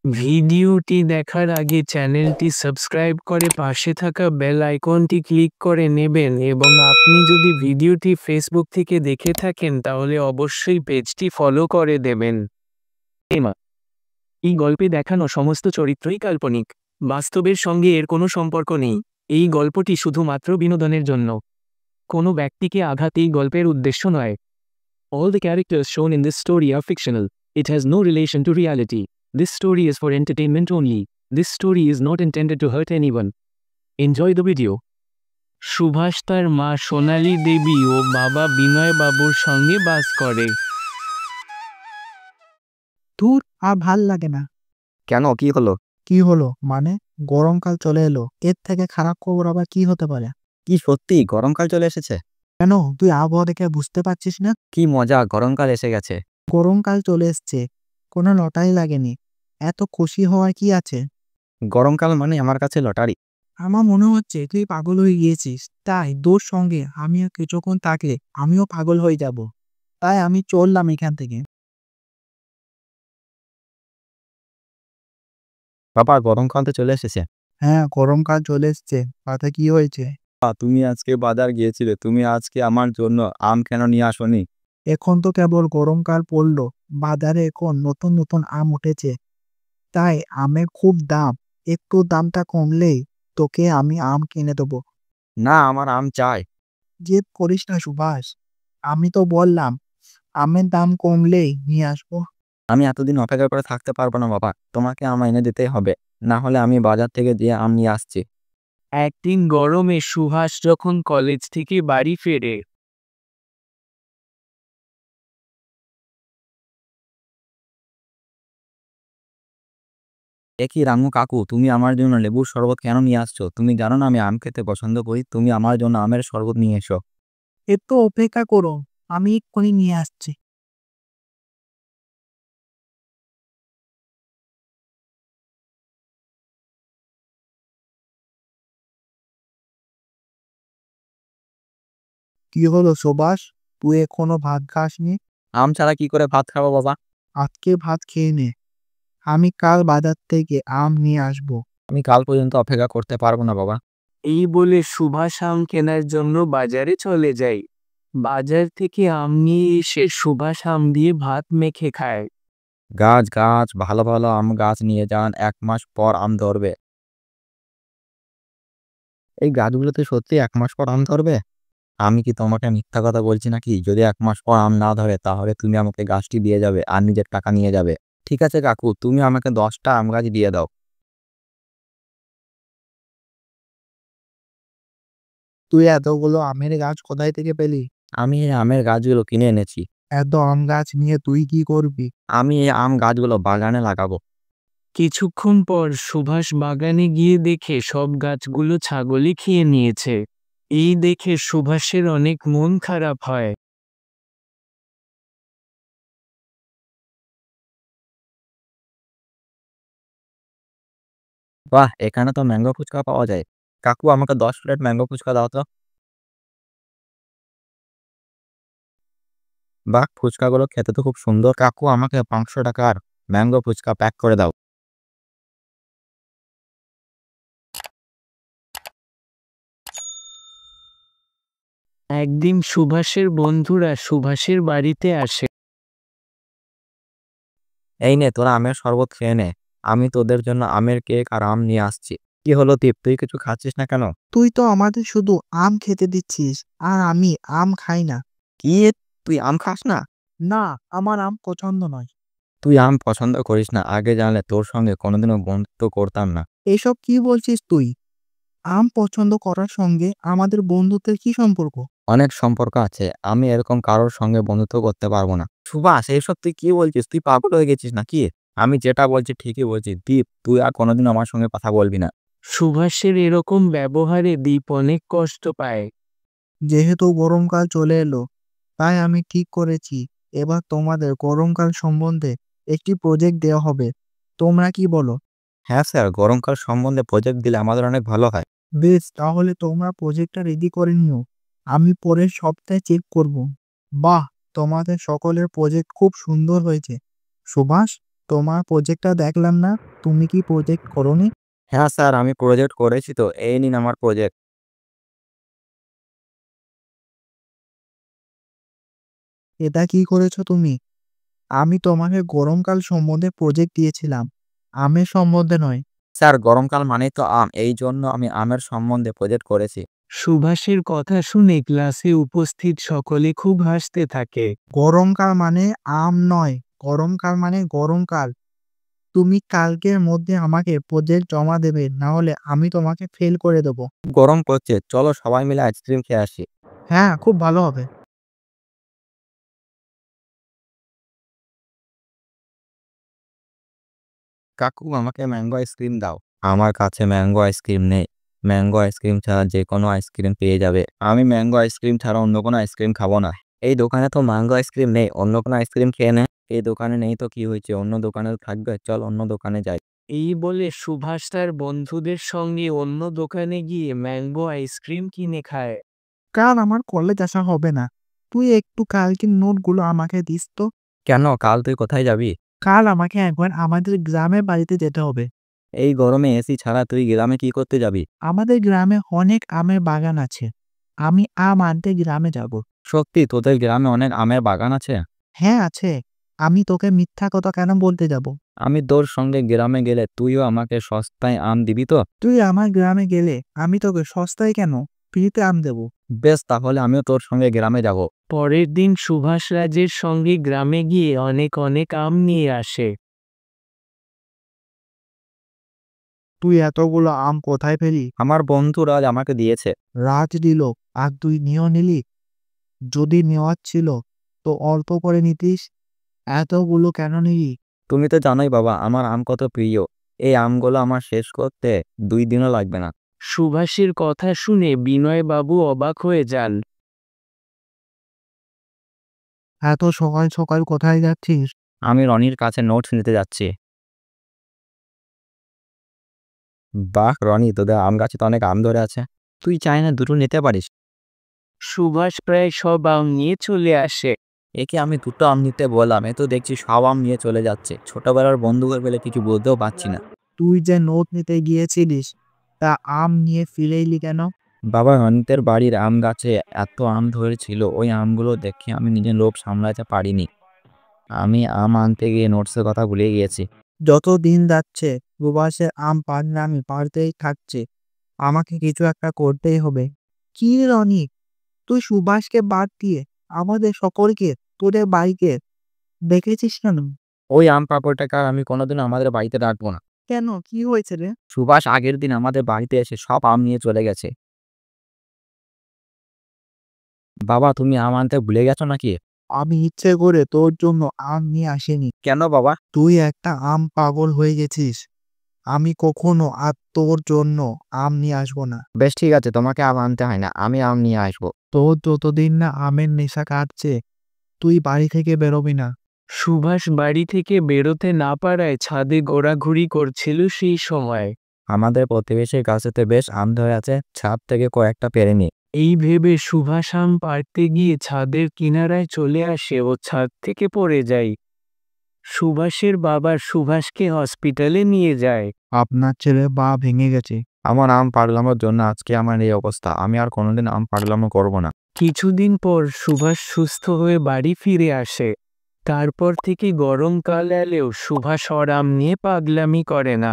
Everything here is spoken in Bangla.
ভিডিওটি দেখার আগে চ্যানেলটি সাবস্ক্রাইব করে পাশে থাকা বেল আইকনটি ক্লিক করে নেবেন এবং আপনি যদি ভিডিওটি ফেসবুক থেকে দেখে থাকেন তাহলে অবশ্যই পেজটি ফলো করে দেবেন। এই গল্পে দেখানো সমস্ত চরিত্রই কাল্পনিক। বাস্তবের সঙ্গে এর কোনো সম্পর্ক নেই। এই গল্পটি শুধুমাত্র বিনোদনের জন্য। কোনো ব্যক্তিকে আঘাত এই গল্পের উদ্দেশ্য নয়। All the characters shown in this story are fictional. It has no relation to reality. This story is for entertainment only. This story is not intended to hurt anyone. Enjoy the video. Subhash তার মা সোনালী দেবী ও বাবা বিনয় বাবুর সঙ্গে বাস করে। ধুর, আর ভাল লাগে না। কেন, কি হলো? কি হলো মানে? গরমকাল চলে এলো, এর থেকে খারাপ খবর আবার কি হতে পারে? কি সত্যি গরমকাল চলে এসেছে? কেন, তুই আবহাওয়া দেখে বুঝতে পারছিস না? কি মজা, গরমকাল এসে গেছে। গরমকাল চলে এসছে, কোনো লটারি লাগেনি। এত খুশি হওয়ার কি আছে? গরমকাল মানে আমার কাছে লটারি। আমার মনে হচ্ছে তুই পাগল হয়ে গিয়েছিস, তাই তোর সঙ্গে আমিও কিছুক্ষণ থাকলে আমিও পাগল হয়ে যাব। তাই আমি চললাম এখান থেকে। বাবা, গরমকাল তো চলে এসেছে। হ্যাঁ, গরমকাল চলে এসছে, তাতে কি হয়েছে? তুমি আজকে বাজার গিয়েছিলে, তুমি আজকে আমার জন্য আম কেন নিয়ে আসোনি? এখন তো কেবল গরমকাল পড়লো, বাজারে এখন নতুন নতুন আম উঠেছে, তাই আমের খুব দাম। একটু দামটা কমলেই তোকে আমি আম কিনে দেবো। না, আমার আম চাই। জেদ করিস না সুভাষ, আমি তো বললাম আমের দাম কমলেই নিয়ে আসবো। আমি এতদিন অপেক্ষা করে থাকতে পারবো না বাবা, তোমাকে আম এনে দিতেই হবে, না হলে আমি বাজার থেকে দিয়ে আম নিয়ে আসছি। একদিন গরমে সুভাষ যখন কলেজ থেকে বাড়ি ফেরে, কি রামু কাকু, তুমি আমার জন্য লেবুর শরবত কেন নিয়ে আসছো? তুমি জানো না আমি আম খেতে পছন্দ করি, তুমি আমার জন্য আমের শরবত নিয়ে এসো। একটু অপেক্ষা করো, আমি এক্ষুনি নিয়ে আসছি। কি হলো সুভাষ, তুই এখনো ভাত খাসনি? আম ছাড়া কি করে ভাত খাবো বাবা? আজকে ভাত খেয়ে নে, আমি কাল বাজার থেকে আম নিয়ে আসবো। আমি কাল পর্যন্ত অপেক্ষা করতে পারবো না বাবা। এই বলে সুভাষ আম কেনার জন্য বাজারে চলে যায়। বাজার থেকে আম নিয়ে এসে সুভাষ আম দিয়ে ভাত মেখে খায়। গাছ গাছ ভালো ভালো আম গাছ নিয়ে যান, 1 মাস পর আম ধরবে। এই গাছগুলোতে সত্যি 1 মাস পর আম ধরবে? আমি কি তোমাকে মিথ্যা কথা বলছি নাকি? যদি 1 মাস পর আম না ধরে তাহলে তুমি আমাকে গাছটি দিয়ে যাবে আর নিজের টাকা নিয়ে যাবে। ঠিক আছে কাকু, তুমি আমাকে 10টা আম গাছ দিয়ে দাও। তুই এতগুলো আমের গাছ কোথায় থেকে পেলি? আমি এই আমের গাছগুলো কিনে এনেছি। এত আম গাছ নিয়ে তুই কি করবি? আমি এই আম গাছগুলো বাগানে লাগাবো। কিছুক্ষণ পর সুভাষ বাগানে গিয়ে দেখে সব গাছগুলো ছাগলই খেয়ে নিয়েছে। এই দেখে সুভাষের অনেক মন খারাপ হয়। বাহ, এখানে তো ম্যাঙ্গো ফুচকা পাওয়া যায়। কাকু, আমাকে 10 প্লেট ম্যাঙ্গো ফুচকা দাও তো। বাহ, ফুচকাগুলো খেতে তো খুব সুন্দর। কাকু, আমাকে 500 টাকার ম্যাঙ্গো ফুচকা প্যাক করে দাও। একদিন সুভাষের বন্ধুরা সুভাষের বাড়িতে আসে। এই নে, তোরা আমের শরবত খেয়ে নে। আমি তোদের জন্য আমের কেক আর আম নিয়ে আসছি। কি হলো দীপ, তুই কিছু খাচ্ছিস না কেন? তুই তো আমাদের শুধু আম খেতে দিচ্ছিস, আর আমি আম খাই না। কি, তুই আম খাস না? না, আমার আম পছন্দ নয়। তুই আম পছন্দ করিস না, আগে জানলে তোর সঙ্গে কোনোদিনও বন্ধুত্ব করতাম না। এসব কি বলছিস তুই? আম পছন্দ করার সঙ্গে আমাদের বন্ধুত্বের কি সম্পর্ক? অনেক সম্পর্ক আছে, আমি এরকম কারোর সঙ্গে বন্ধুত্ব করতে পারবো না। সুভাষ, এইসব তুই কি বলছিস? তুই পাগল হয়ে গেছিস নাকি? আমি যেটা বলছি ঠিকই বলছি। দীপ, তুই আর কোনোদিন আমার সঙ্গে কথা বলবি না। সুভাষের এরকম ব্যবহারে দীপ অনেক কষ্ট পায়। যেহেতু গরমকাল চলে এলো, তাই আমি ঠিক করেছি এবার তোমাদের গরমকাল সম্বন্ধে একটি প্রজেক্ট দেওয়া হবে। তোমরা কি বলো? হ্যাঁ স্যার, গরমকাল সম্বন্ধে প্রজেক্ট দিলে আমাদের অনেক ভালো হয়। বেশ, তাহলে তোমরা প্রজেক্টটা রেডি করে নিও, আমি পরের সপ্তাহে চেক করব। বাহ, তোমাদের সকলের প্রজেক্ট খুব সুন্দর হয়েছে। সুভাষ, তোমার প্রজেক্টটা দেখলাম না, তুমি কি প্রজেক্ট করোনি? হ্যাঁ স্যার, আমি প্রজেক্ট করেছি তো, এই নিন আমার প্রজেক্ট। এটা কি করেছো তুমি? আমি তোমাকে গরমকাল সম্বন্ধে প্রজেক্ট দিয়েছিলাম, আমের সম্বন্ধে নয়। স্যার, গরমকাল মানেই তো আম, এই জন্য আমি আমের সম্বন্ধে প্রজেক্ট করেছি। সুভাষের কথা শুনে ক্লাসে উপস্থিত সকলে খুব হাসতে থাকে। গরমকাল মানে আম নয়, গরমকাল মানে গরমকাল। তুমি কালকের মধ্যে আমাকে প্রজেক্ট জমা দেবে, না হলে আমি তোমাকে ফেল করে দেবো। গরম করছে, চলো সবাই মিলে আইসক্রিম খেয়ে আসি। হ্যাঁ, খুব ভালো হবে। কাকু, আমাকে ম্যাঙ্গো আইসক্রিম দাও। আমার কাছে ম্যাঙ্গো আইসক্রিম নেই। ম্যাঙ্গো আইসক্রিম ছাড়া যে কোনো আইসক্রিম পেয়ে যাবে। আমি ম্যাঙ্গো আইসক্রিম ছাড়া অন্য কোনো আইসক্রিম খাবো না। এই দোকানে তো ম্যাঙ্গো আইসক্রিম নেই, অন্য কোনো আইসক্রিম খেয়ে নে। এই দোকানে নেই তো কি হয়েছে, অন্য দোকানে থাকবে, চল অন্য দোকানে যাই। এই বলে সুভাষ তার বন্ধুদের সঙ্গে অন্য দোকানে গিয়ে ম্যাঙ্গো আইসক্রিম কিনে খায়। কাল আমার কলেজ আসা হবে না, তুই একটু কালকের নোটগুলো আমাকে দিস তো। কেন, কাল তুই কোথায় যাবি? কাল আমাকে একবার আমাদের গ্রামের বাড়িতে যেতে হবে। এই গরমে এসি ছাড়া তুই গ্রামে কি করতে যাবি? আমাদের গ্রামে অনেক আমের বাগান আছে, আমি আম আনতে গ্রামে যাব। সত্যি তোদের গ্রামে অনেক আমের বাগান আছে? হ্যাঁ আছে, আমি তোকে মিথ্যা কথা কেন বলতে যাব? আমি তোর সঙ্গে গ্রামে গেলে তুইও আমাকে সস্তায় আম দিবি তো? তুই আমার গ্রামে গেলে আমি তোকে সস্তায় কেন, ফ্রিতে আম দেবো। বেশ, তাহলে আমিও তোর সঙ্গে গ্রামে যাব। পরের দিন সুভাষ রাজের সঙ্গে গ্রামে গিয়ে অনেক অনেক আম নিয়ে আসে। তুই এতগুলো আম কোথায় পেলি? আমার বন্ধু রাজ আমাকে দিয়েছে। রাজ দিল, আর তুই নিয়েও নিলি? যদি নেওয়ার ছিল তো অল্প করে নিতিস, এতগুলো কেন নিলি? তুমি তো জানোই বাবা, আমার আম কত প্রিয়। এই আমগুলো আমার শেষ করতে 2 দিনও লাগবে না। সুভাষের কথা শুনে বিনয়বাবু অবাক হয়ে যান। এত সকাল সকাল কোথায় যাচ্ছিস? আমি রনির কাছে নোটস নিতে যাচ্ছি। বাহ রনি, তোদের আম গাছে তো অনেক আম ধরে আছে, তুই চাই না দুটো নিতে পারিস? সুভাষ প্রায় সব আম নিয়ে চলে আসে। একে আমি দুটো আম নিতে বললাম, এ তো দেখছি সব আম নিয়ে চলে যাচ্ছে। ছোটবেলার বন্ধুদের বেলে কিছু বলতেও পারছি না। তুই যে নোট নিতে গিয়েছিলিস, তা আম নিয়ে ফিরে এলি কেন? বাবা, রনিতের বাড়ির আম গাছে এত আম ধরেছিল, ওই আমগুলো দেখে আমি নিজের লোভ সামলাতে পারিনি। আমি আম আনতে গিয়ে নোটসের কথা ভুলে গিয়েছি। যত দিন যাচ্ছে সুভাষের আম পাড়লামি পাড়তেই থাকছে, আমাকে কিছু একটা করতেই হবে। কি রে রনি, তুই সুভাষকে বাদ দিয়ে আমাদের সকলকে, তোদের বাড়িকে দেখেছিস কেন? ওই আম পাঁপড়টাকে আর আমি কোনোদিন আমাদের বাড়িতে রাখবো না। কেন, কি হয়েছে রে? সুভাষ আগের দিন আমাদের বাড়িতে এসে সব আম নিয়ে চলে গেছে। বাবা, তুমি আম আনতে ভুলে গেছো নাকি? আমি ইচ্ছে করে তোর জন্য আম নিয়ে আসিনি। কেন বাবা? তুই একটা আম পাগল হয়ে গেছিস, আমি কখনো আর তোর জন্য আম নিয়ে আসবো না। বেশ ঠিক আছে, তোমাকে আম আনতে হয় না, আমি আম নিয়ে আসবো। তোর যতদিন না আমের নেশা কাটছে, তুই বাড়ি থেকে বেরোবি না। সুভাষ বাড়ি থেকে বেরোতে না পারায় ছাদে ঘোরাঘুরি করছিল সেই সময়। আমাদের প্রতিবেশীর গাছেতে বেশ আম ধরে আছে, ছাদ থেকে কয়েকটা পেরে নি। এই ভেবে সুভাষ আম পাড়তে গিয়ে ছাদের কিনারায় চলে আসে ও ছাদ থেকে পড়ে যায়। সুভাষের বাবা সুভাষকে হসপিটালে নিয়ে যায়। আপনার ছেলে পা ভেঙে গেছে। আমার আম পাড়লানোর জন্য আজকে আমার এই অবস্থা, আমি আর কোনোদিন আম পাড়লানো করবো না। কিছুদিন পর সুভাষ সুস্থ হয়ে বাড়ি ফিরে আসে। তারপর থেকে গরমকাল এলেও সুভাষ আর আম নিয়ে পাগলামি করে না।